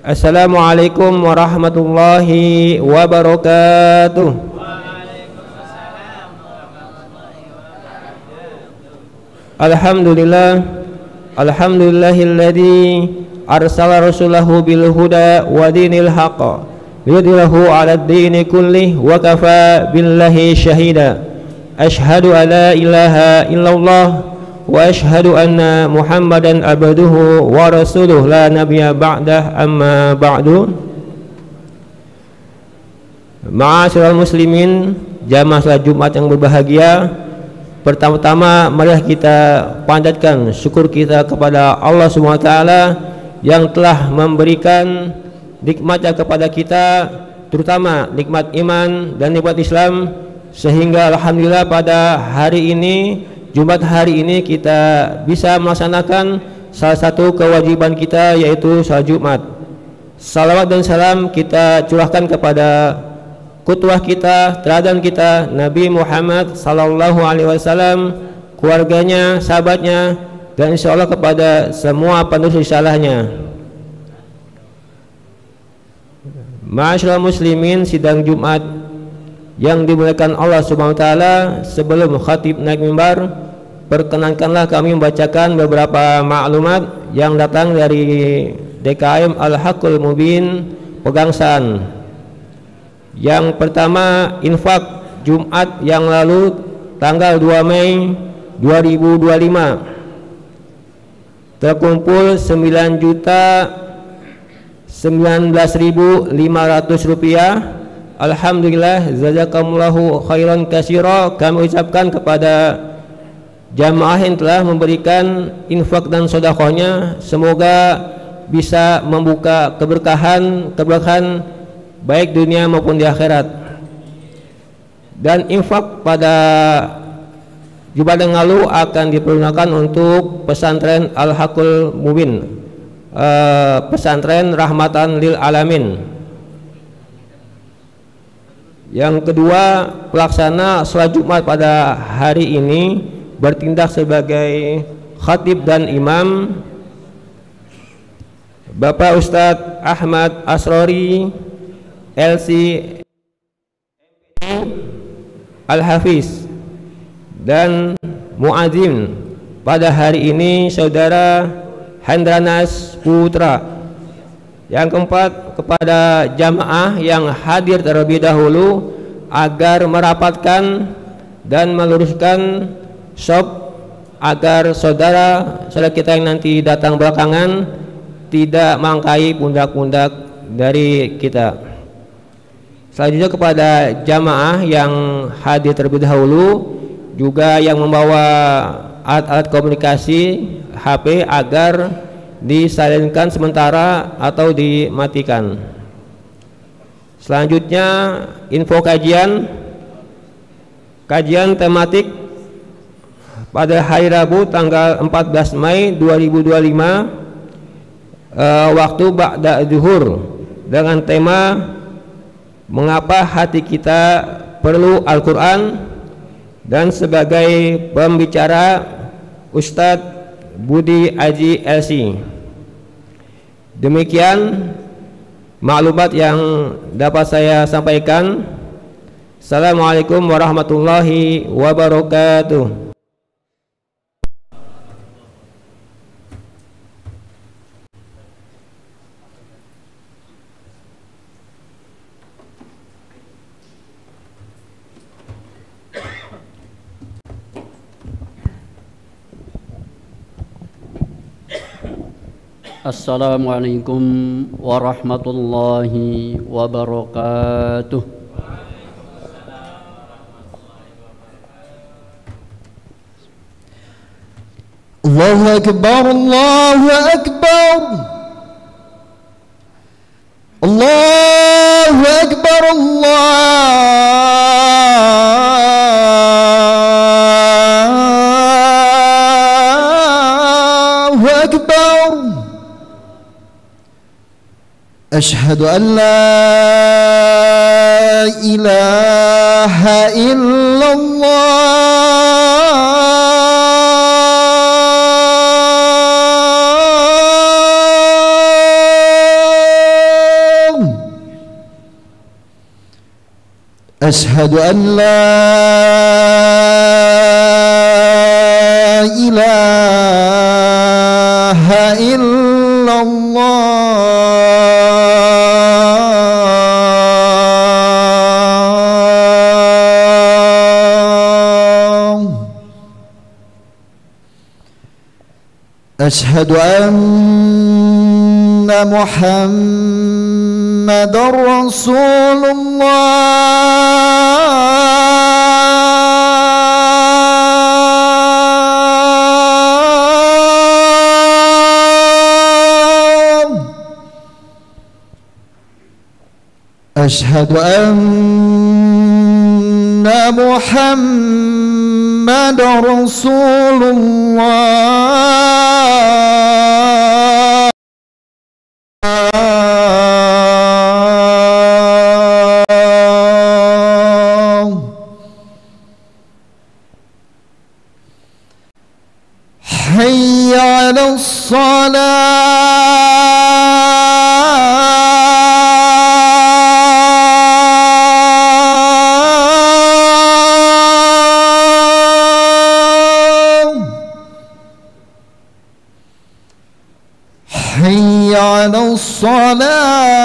Assalamualaikum warahmatullahi wabarakatuh. Alhamdulillah, alhamdulillahilladzi arsala rasulahu bil huda wa dinil haqq liyudhhirahu 'alad dini kullih wa kafa billahi syahida. Asyhadu an la ilaha illallah wa ashhadu anna Muhammadan abduhu wa rasuluh la nabiyya ba'dah, amma ba'du. Ma'asyiral muslimin, jamaah salat Jumat yang berbahagia, pertama-tama marilah kita panjatkan syukur kita kepada Allah Subhanahu wa taala yang telah memberikan nikmatnya kepada kita, terutama nikmat iman dan nikmat Islam, sehingga alhamdulillah pada hari ini, Jumat hari ini, kita bisa melaksanakan salah satu kewajiban kita, yaitu salat Jumat. Salawat dan salam kita curahkan kepada qudwah kita, teladan kita, Nabi Muhammad sallallahu alaihi wasallam, keluarganya, sahabatnya, dan insyaallah kepada semua penerus risalahnya. Ma'asyiral muslimin, sidang Jumat yang dimuliakan Allah Subhanahu wa taala, sebelum khatib naik mimbar, perkenankanlah kami membacakan beberapa maklumat yang datang dari DKM Al-Haqqul Mubin Pegangsaan. Yang pertama, infak Jumat yang lalu tanggal 2 Mei 2025 terkumpul 9.019.500 rupiah. Alhamdulillah, jazakumullahu khairan katsira. Kami ucapkan kepada jamaah yang telah memberikan infak dan sedekahnya, semoga bisa membuka keberkahan baik dunia maupun di akhirat. Dan infak pada Jumat yang lalu akan dipergunakan untuk pesantren Al-Haqqul Mubin, pesantren rahmatan lil alamin. Yang kedua, pelaksana sholat Jumat pada hari ini bertindak sebagai khatib dan imam Bapak Ustadz Ahmad Asrori LC Al-Hafiz, dan muadzin pada hari ini Saudara Hendranas Putra. Yang keempat, kepada jamaah yang hadir terlebih dahulu agar merapatkan dan meluruskan shop agar saudara kita yang nanti datang belakangan tidak mangkai pundak-pundak dari kita. Selanjutnya kepada jamaah yang hadir terlebih dahulu, juga yang membawa alat-alat komunikasi HP, agar disalinkan sementara atau dimatikan. Selanjutnya, info kajian tematik pada hari Rabu tanggal 14 Mei 2025 waktu ba'da zuhur dengan tema mengapa hati kita perlu Al-Quran, dan sebagai pembicara Ustadz Budi Aji LC. Demikian maklumat yang dapat saya sampaikan. Assalamualaikum warahmatullahi wabarakatuh. Assalamualaikum warahmatullahi wabarakatuh. Allahu Akbar, Allahu Akbar, Allahu Akbar, Allahu Akbar. Ashhadu an la ilaha illallah. أشهد أن لا إله إلا الله أشهد أن محمد رسول الله أشهد أن محمد رسول الله حي على الصلاة حي على الصلاة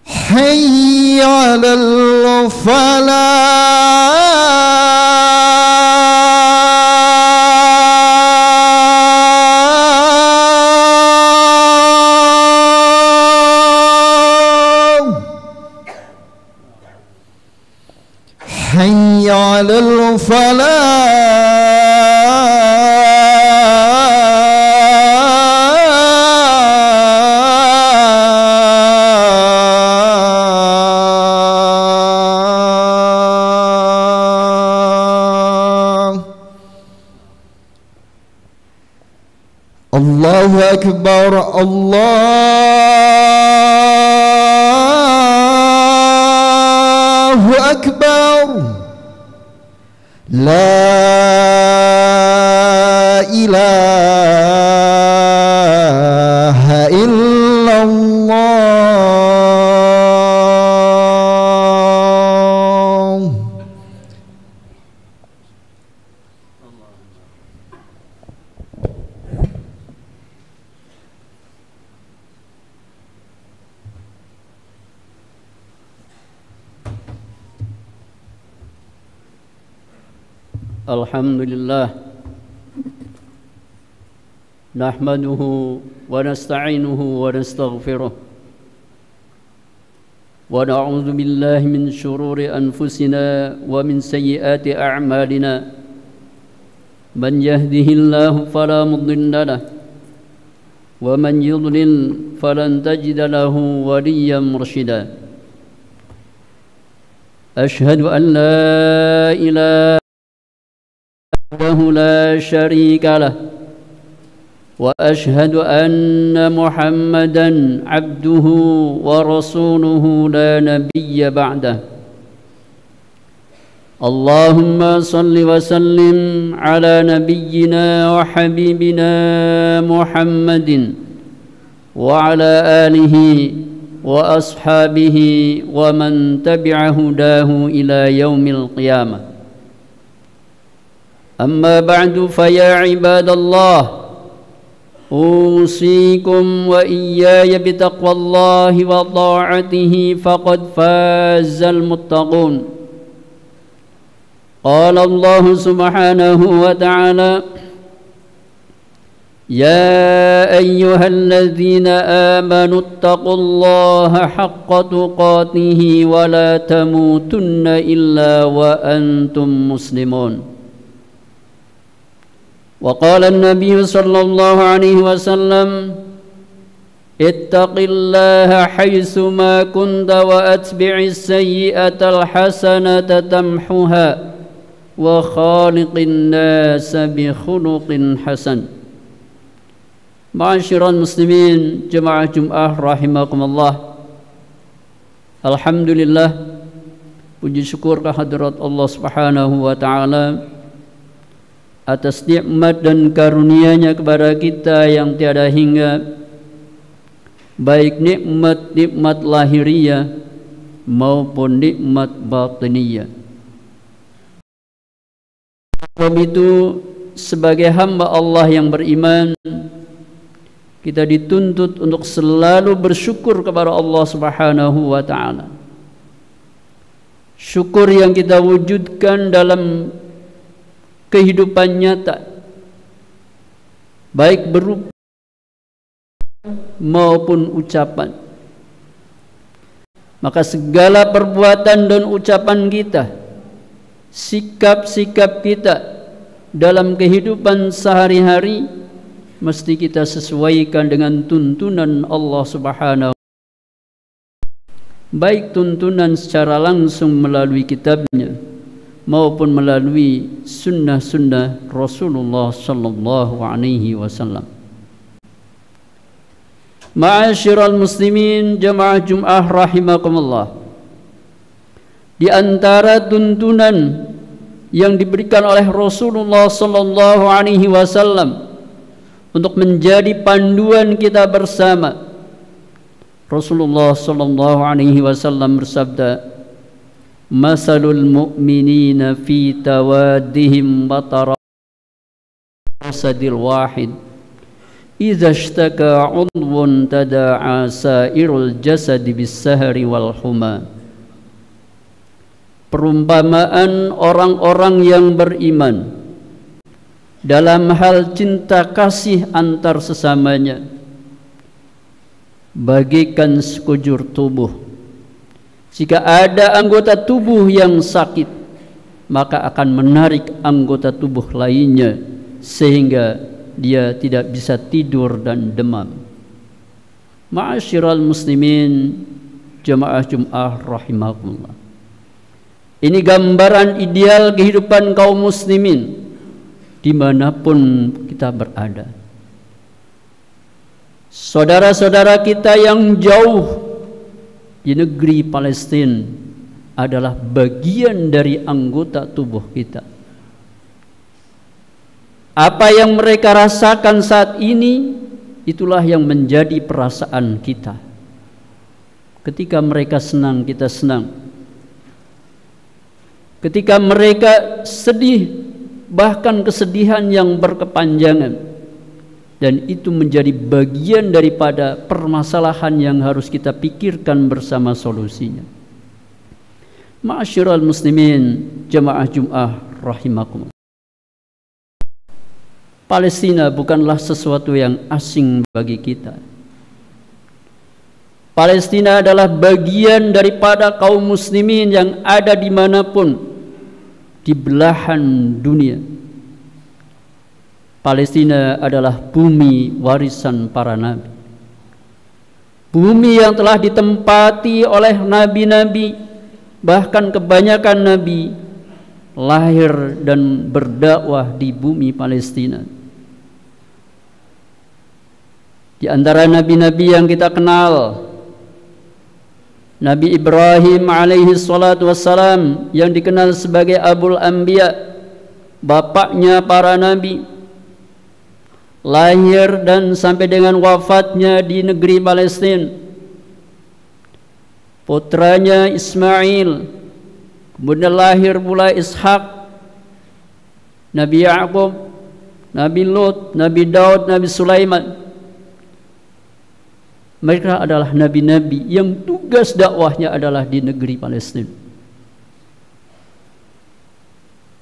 حي على الفلاح حي على الفلاح الله أكبر الله أكبر لا إله إلا الله الحمد لله نحمده ونستعينه ونستغفره ونعوذ بالله من شرور أنفسنا ومن سيئات أعمالنا من يهده الله فلا مضل له ومن يضلل فلن تجد له وليا مرشدا أشهد أن لا إله وحده لا شريك له وأشهد أن محمدًا عبده ورسوله لا نبي بعده اللهم صل وسلم على نبينا وحبيبنا محمد وعلى آله وأصحابه ومن تبع هداه إلى يوم القيامة أما بعد فيا عباد الله أوصيكم وإياي بتقوى الله وطاعته فقد فاز المتقون قال الله سبحانه وتعالى يا أيها الذين آمنوا اتقوا الله حق تقاته ولا تموتن إلا وأنتم مسلمون وقال النبي صلى الله عليه وسلم اتق الله حيثما كنت وأتبع السيئة الحسنة تمحها وخالق الناس بخلق حسن Ma'asyiral muslimin jemaah Jum'ah rahimakumullah. Alhamdulillah, puji syukur kehadirat Allah Subhanahu wa taala atas nikmat dan karunia-Nya kepada kita yang tiada hingga, baik nikmat lahiriah maupun nikmat batiniyah. Sebab itu, sebagai hamba Allah yang beriman, kita dituntut untuk selalu bersyukur kepada Allah Subhanahu wa taala. Syukur yang kita wujudkan dalam kehidupan nyata, baik berupa maupun ucapan. Maka segala perbuatan dan ucapan kita, sikap-sikap kita dalam kehidupan sehari-hari mesti kita sesuaikan dengan tuntunan Allah Subhanahu, baik tuntunan secara langsung melalui kitabnya maupun melalui sunnah-sunnah Rasulullah sallallahu alaihi wasallam. Ma'asyiral muslimin jamaah Jum'ah rahimakumullah, di antara tuntunan yang diberikan oleh Rasulullah sallallahu alaihi wasallam untuk menjadi panduan kita bersama, Rasulullah sallallahu alaihi wasallam bersabda, "Masalul mu'minina fi tawaddihim wa tarasadil wahid, idza ishtaka 'udwun tada'a sa'irul jasadi bis-sahri wal huma." Perumpamaan orang-orang yang beriman dalam hal cinta kasih antar sesamanya bagaikan sekujur tubuh. Jika ada anggota tubuh yang sakit, maka akan menarik anggota tubuh lainnya sehingga dia tidak bisa tidur dan demam. Ma'asyiral muslimin jamaah Jum'ah rahimakumullah, ini gambaran ideal kehidupan kaum muslimin dimanapun kita berada. Saudara-saudara kita yang jauh di negeri Palestina adalah bagian dari anggota tubuh kita. Apa yang mereka rasakan saat ini, itulah yang menjadi perasaan kita. Ketika mereka senang, kita senang. Ketika mereka sedih, bahkan kesedihan yang berkepanjangan, dan itu menjadi bagian daripada permasalahan yang harus kita pikirkan bersama solusinya. Ma'asyiral muslimin jamaah Jum'ah rahimakumullah, Palestina bukanlah sesuatu yang asing bagi kita. Palestina adalah bagian daripada kaum muslimin yang ada dimanapun di belahan dunia. Palestina adalah bumi warisan para nabi, bumi yang telah ditempati oleh nabi-nabi, bahkan kebanyakan nabi lahir dan berdakwah di bumi Palestina. Di antara nabi-nabi yang kita kenal, Nabi Ibrahim alaihi salatu wassalam yang dikenal sebagai Abul Anbiya, bapaknya para nabi, lahir dan sampai dengan wafatnya di negeri Palestina. Putranya Ismail, kemudian lahir pula Ishak, Nabi Ya'qub, Nabi Lut, Nabi Daud, Nabi Sulaiman. Mereka adalah nabi-nabi yang tugas dakwahnya adalah di negeri Palestina.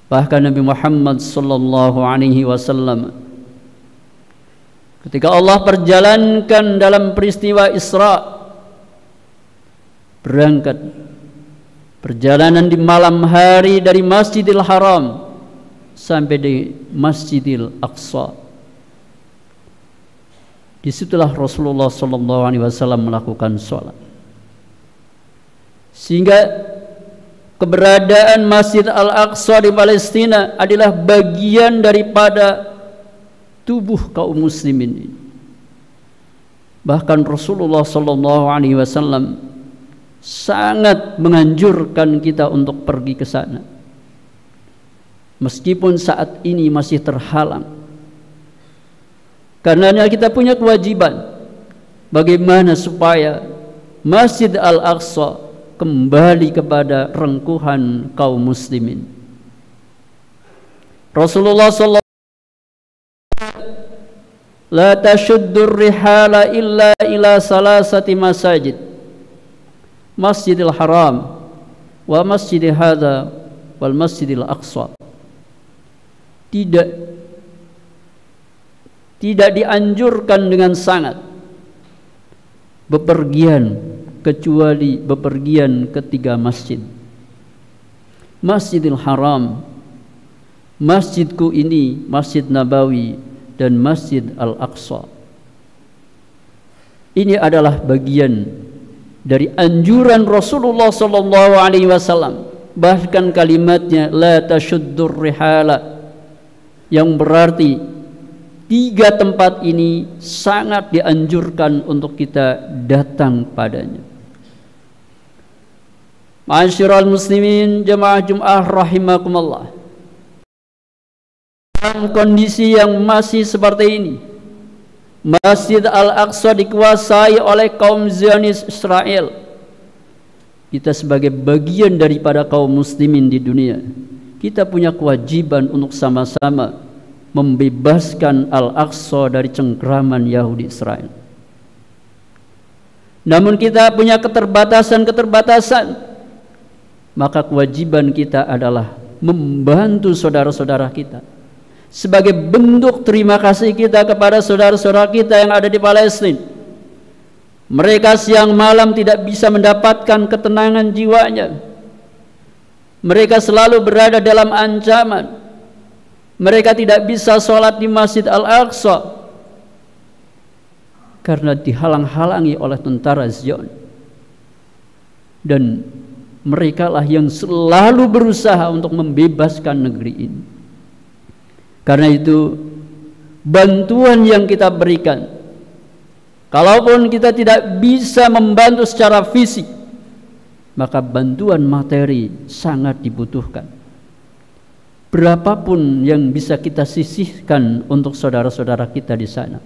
Bahkan Nabi Muhammad sallallahu alaihi wasallam ketika Allah perjalankan dalam peristiwa Isra, berangkat perjalanan di malam hari dari Masjidil Haram sampai di Masjidil Aqsa. Disitulah Rasulullah SAW melakukan sholat, sehingga keberadaan Masjid Al-Aqsa di Palestina adalah bagian daripada tubuh kaum muslimin ini. Bahkan Rasulullah SAW sangat menganjurkan kita untuk pergi ke sana. Meskipun saat ini masih terhalang. Karena kita punya kewajiban bagaimana supaya Masjid Al-Aqsa kembali kepada rengkuhan kaum muslimin. Rasulullah sallallahu la tashuddur rihala illa ila salasati masajid, Masjidil Haram wa Masjid hadza wal Masjidil Aqsa. Tidak dianjurkan dengan sangat bepergian kecuali bepergian ke 3 masjid. Masjidil Haram, masjidku ini, Masjid Nabawi, dan Masjid Al-Aqsa. Ini adalah bagian dari anjuran Rasulullah sallallahu alaihi wasallam. Bahkan kalimatnya la tashuddur rihala, yang berarti 3 tempat ini sangat dianjurkan untuk kita datang padanya. Ma'asyiral muslimin jamaah Jumat rahimakumullah. Dalam kondisi yang masih seperti ini, Masjid Al-Aqsa dikuasai oleh kaum Zionis Israel. Kita sebagai bagian daripada kaum muslimin di dunia, kita punya kewajiban untuk sama-sama membebaskan Al-Aqsa dari cengkraman Yahudi Israel. Namun kita punya keterbatasan, maka kewajiban kita adalah membantu saudara-saudara kita sebagai bentuk terima kasih kita kepada saudara-saudara kita yang ada di Palestina. Mereka siang malam tidak bisa mendapatkan ketenangan jiwanya. Mereka selalu berada dalam ancaman. Mereka tidak bisa sholat di Masjid Al-Aqsa karena dihalang-halangi oleh tentara Zion. Dan mereka lah yang selalu berusaha untuk membebaskan negeri ini. Karena itu bantuan yang kita berikan, kalaupun kita tidak bisa membantu secara fisik, maka bantuan materi sangat dibutuhkan. Berapapun yang bisa kita sisihkan untuk saudara-saudara kita di sana,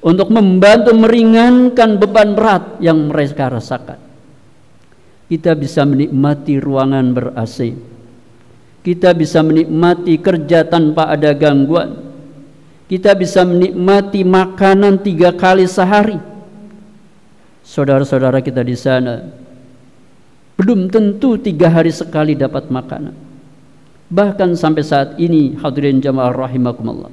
untuk membantu meringankan beban berat yang mereka rasakan. Kita bisa menikmati ruangan ber-AC, kita bisa menikmati kerja tanpa ada gangguan, kita bisa menikmati makanan 3 kali sehari. Saudara-saudara kita di sana belum tentu 3 hari sekali dapat makanan. Bahkan sampai saat ini, hadirin jamaah rahimakumullah,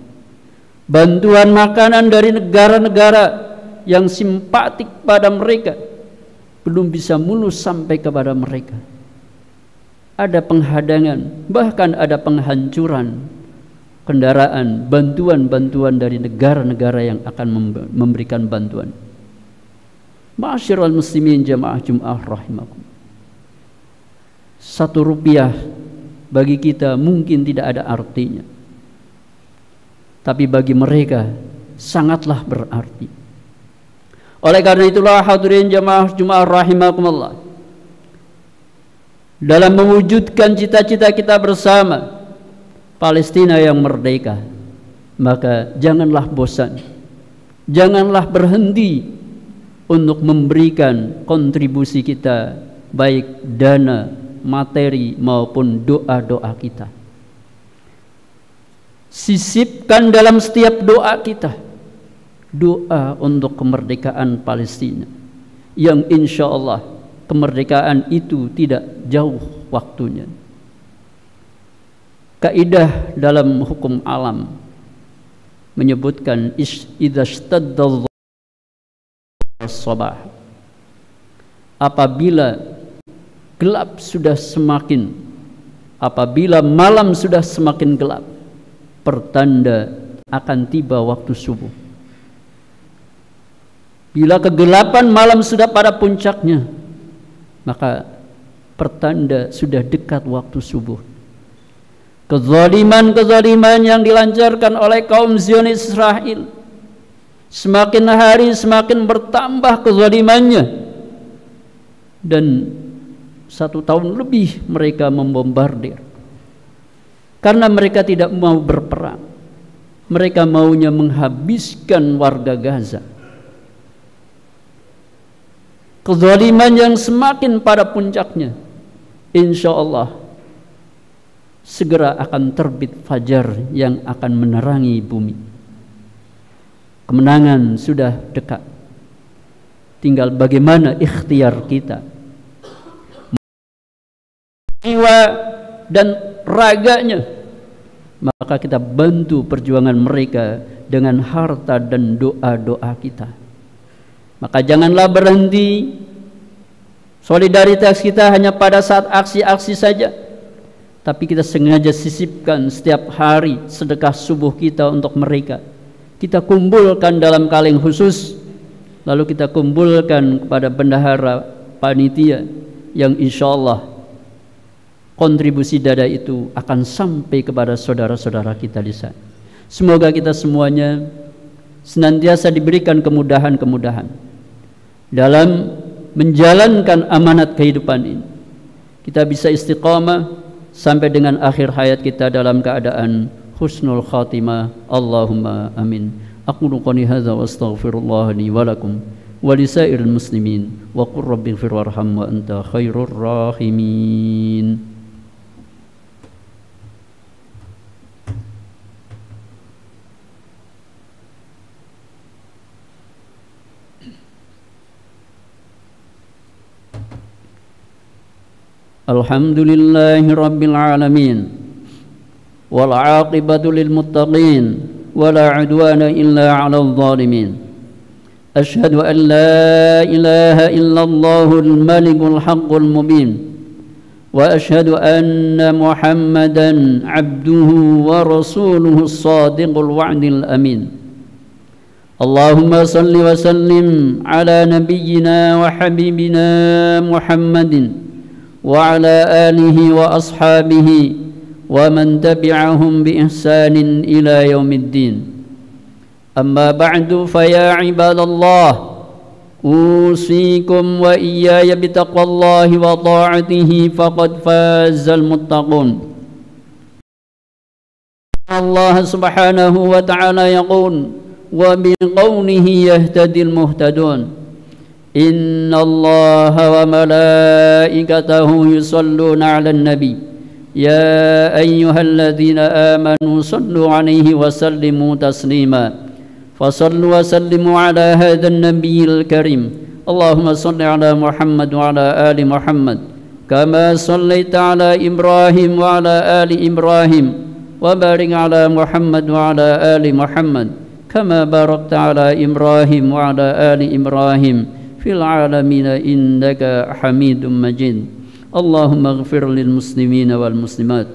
bantuan makanan dari negara-negara yang simpatik pada mereka belum bisa mulus sampai kepada mereka. Ada penghadangan, bahkan ada penghancuran kendaraan, bantuan-bantuan dari negara-negara yang akan memberikan bantuan. Ma'asyiral muslimin jamaah Jumat rahimakum. 1 rupiah bagi kita mungkin tidak ada artinya, tapi bagi mereka sangatlah berarti. Oleh karena itulah hadirin jamaah Jumat rahimakumullah, dalam mewujudkan cita-cita kita bersama Palestina yang merdeka, maka janganlah bosan, janganlah berhenti untuk memberikan kontribusi kita, baik dana, materi maupun doa-doa kita. Sisipkan dalam setiap doa kita doa untuk kemerdekaan Palestina, yang insya Allah kemerdekaan itu tidak jauh waktunya. Kaidah dalam hukum alam menyebutkan idza ishtadda as-sabah, apabila gelap sudah semakin, apabila malam sudah semakin gelap, pertanda akan tiba waktu subuh. Bila kegelapan malam sudah pada puncaknya, maka pertanda sudah dekat waktu subuh. Kezaliman-kezaliman yang dilancarkan oleh kaum Zionis Israel, semakin hari semakin bertambah kezalimannya. dan 1 tahun lebih mereka membombardir. Karena mereka tidak mau berperang, mereka maunya menghabiskan warga Gaza. Kezaliman yang semakin pada puncaknya, insya Allah segera akan terbit fajar yang akan menerangi bumi. Kemenangan sudah dekat, tinggal bagaimana ikhtiar kita, jiwa dan raganya. Maka kita bantu perjuangan mereka dengan harta dan doa-doa kita. Maka janganlah berhenti solidaritas kita hanya pada saat aksi-aksi saja, tapi kita sengaja sisipkan setiap hari sedekah subuh kita untuk mereka. Kita kumpulkan dalam kaleng khusus, lalu kita kumpulkan kepada bendahara panitia, yang insya Allah kontribusi dada itu akan sampai kepada saudara-saudara kita di sana. Semoga kita semuanya senantiasa diberikan kemudahan-kemudahan dalam menjalankan amanat kehidupan ini. Kita bisa istiqamah sampai dengan akhir hayat kita dalam keadaan husnul khatimah. Allahumma amin. Aqulu qawli hadza wa astaghfirullah li wa lakum wa lisairil muslimin wa qur rabbighfir warham wa anta khairur rahimin. Alhamdulillahi rabbil alamin, wal aqibatu lil muttaqin, wala udwana illa 'alal zalimin. Asyhadu an la ilaha illallahul malikul haqqul mubin, wa asyhadu anna Muhammadan 'abduhu wa rasuluhu as-sadiqul wa'dil amin. Allahumma salli wa sallim ala nabiyyina wa habibina Muhammadin wa ala alihi wa ashabihi wa man tabi'ahum bi ihsanin ila yaumiddin. Amma ba'du, fa ya ibadallah, usikum wa iyaya bitaqwallahi wa ta'atihi faqad fazal muttaqun. Allah subhanahu wa ta'ala yaqul wa biqawlihi yahtadil muhtadun. Inna Allaha wa malaikatahu yusalluna 'alan nabi ya ayyuhalladzina amanu sallu 'alaihi wa sallimu taslima. Fasallu wa sallimu 'ala hadzal nabiyil karim. Allahumma salli 'ala Muhammad wa 'ala ali Muhammad kama sallaita 'ala Ibrahim wa 'ala ali Ibrahim wa barik 'ala Muhammad wa 'ala ali Muhammad kama barakta 'ala Ibrahim wa 'ala ali Ibrahim fil alamina innaka hamidum majid. Allahumma ighfir lil muslimina wal muslimat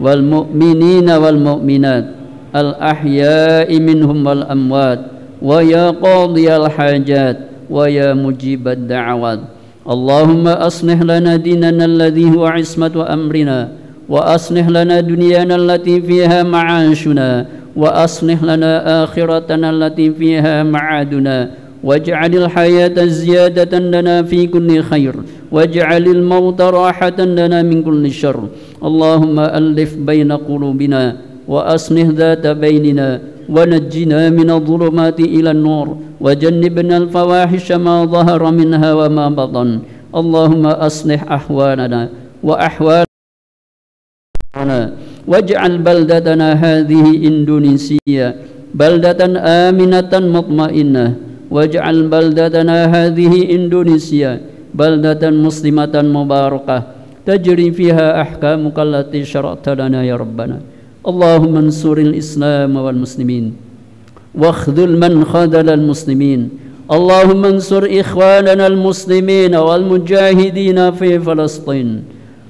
wal mu'minina wal mu'minat al ahya'i minhum wal amwat wa ya qadiyal hajat wa ya mujibad da'awat. Allahumma aslih lana dinana alladhi huwa ismatu amrina wa aslih lana dunyana allati fiha ma'ashuna wa aslih lana akhiratana allati fiha ma'aduna waj'alil hayata ziyadatan lana fi kulli khair waj'alil mauta rahatan lana min kulli syarr. Allahumma alif baina qulubina wa aslih dhata bainina wa najjina min adh-dhulumati ila an-nur wa jannibna al-fawahisha ma dhahara minha wa ma batan. Allahumma aslih ahwalana wa ahwalana waj'al baldatana hadhihi Indonesia baldatan aminatan mutmainnah waj'al baldatana hadhihi Indonesia baldatan muslimatan mubarakah tajri fiha ahkamuka allati syara'ta lana ya rabbana. Allahumma ansuril islam wal muslimin wakhdhul man khadala al muslimin. Allahumma ansur ikhwanana al muslimin wal mujahidin fi Palestin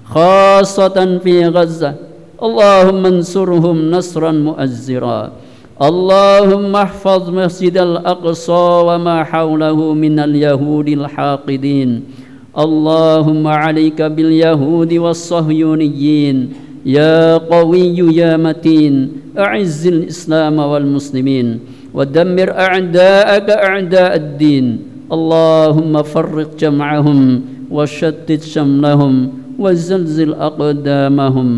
khassatan fi Gaza. Allahumma ansurhum nasran mu'azzira. Allahumma ahfaz masjid al-aqsa wa ma hawlahu min al-yahudi al-haqidin. Allahumma alayka bil yahudi was sahyuniyin ya qawiyyu ya matin. A'izzil islam wal muslimin wa dammir a'da'aka a'da'ad din. Allahumma farriq jam'ahum وشتت شملهم وزلزل أقدامهم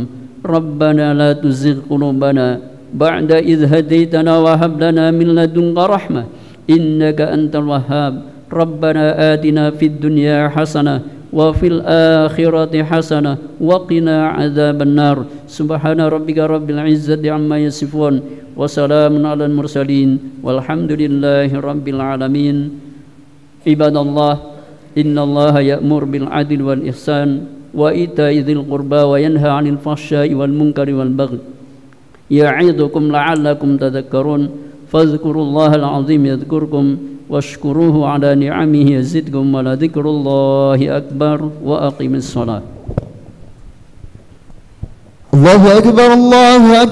ربنا لا تزغ قلوبنا بعد إذ هديتنا وهب لنا من لدنك رحمة إنك أنت الوهاب ربنا آتنا في الدنيا حسنة وفي الآخرة حسنة وقنا عذاب النار سبحان ربك رب العزة عما يصفون وسلام على المرسلين والحمد لله رب العالمين عباد الله إن الله يأمر بالعدل والإحسان وإيتاء ذي القربى وينهى عن الفحشاء والمنكر والبغي يعظكم لعلكم تذكرون فاذكروا الله العظيم يذكركم واشكروه على نعمه يزدكم ولذكر الله أكبر وأقم الصلاة الله أكبر الله أكبر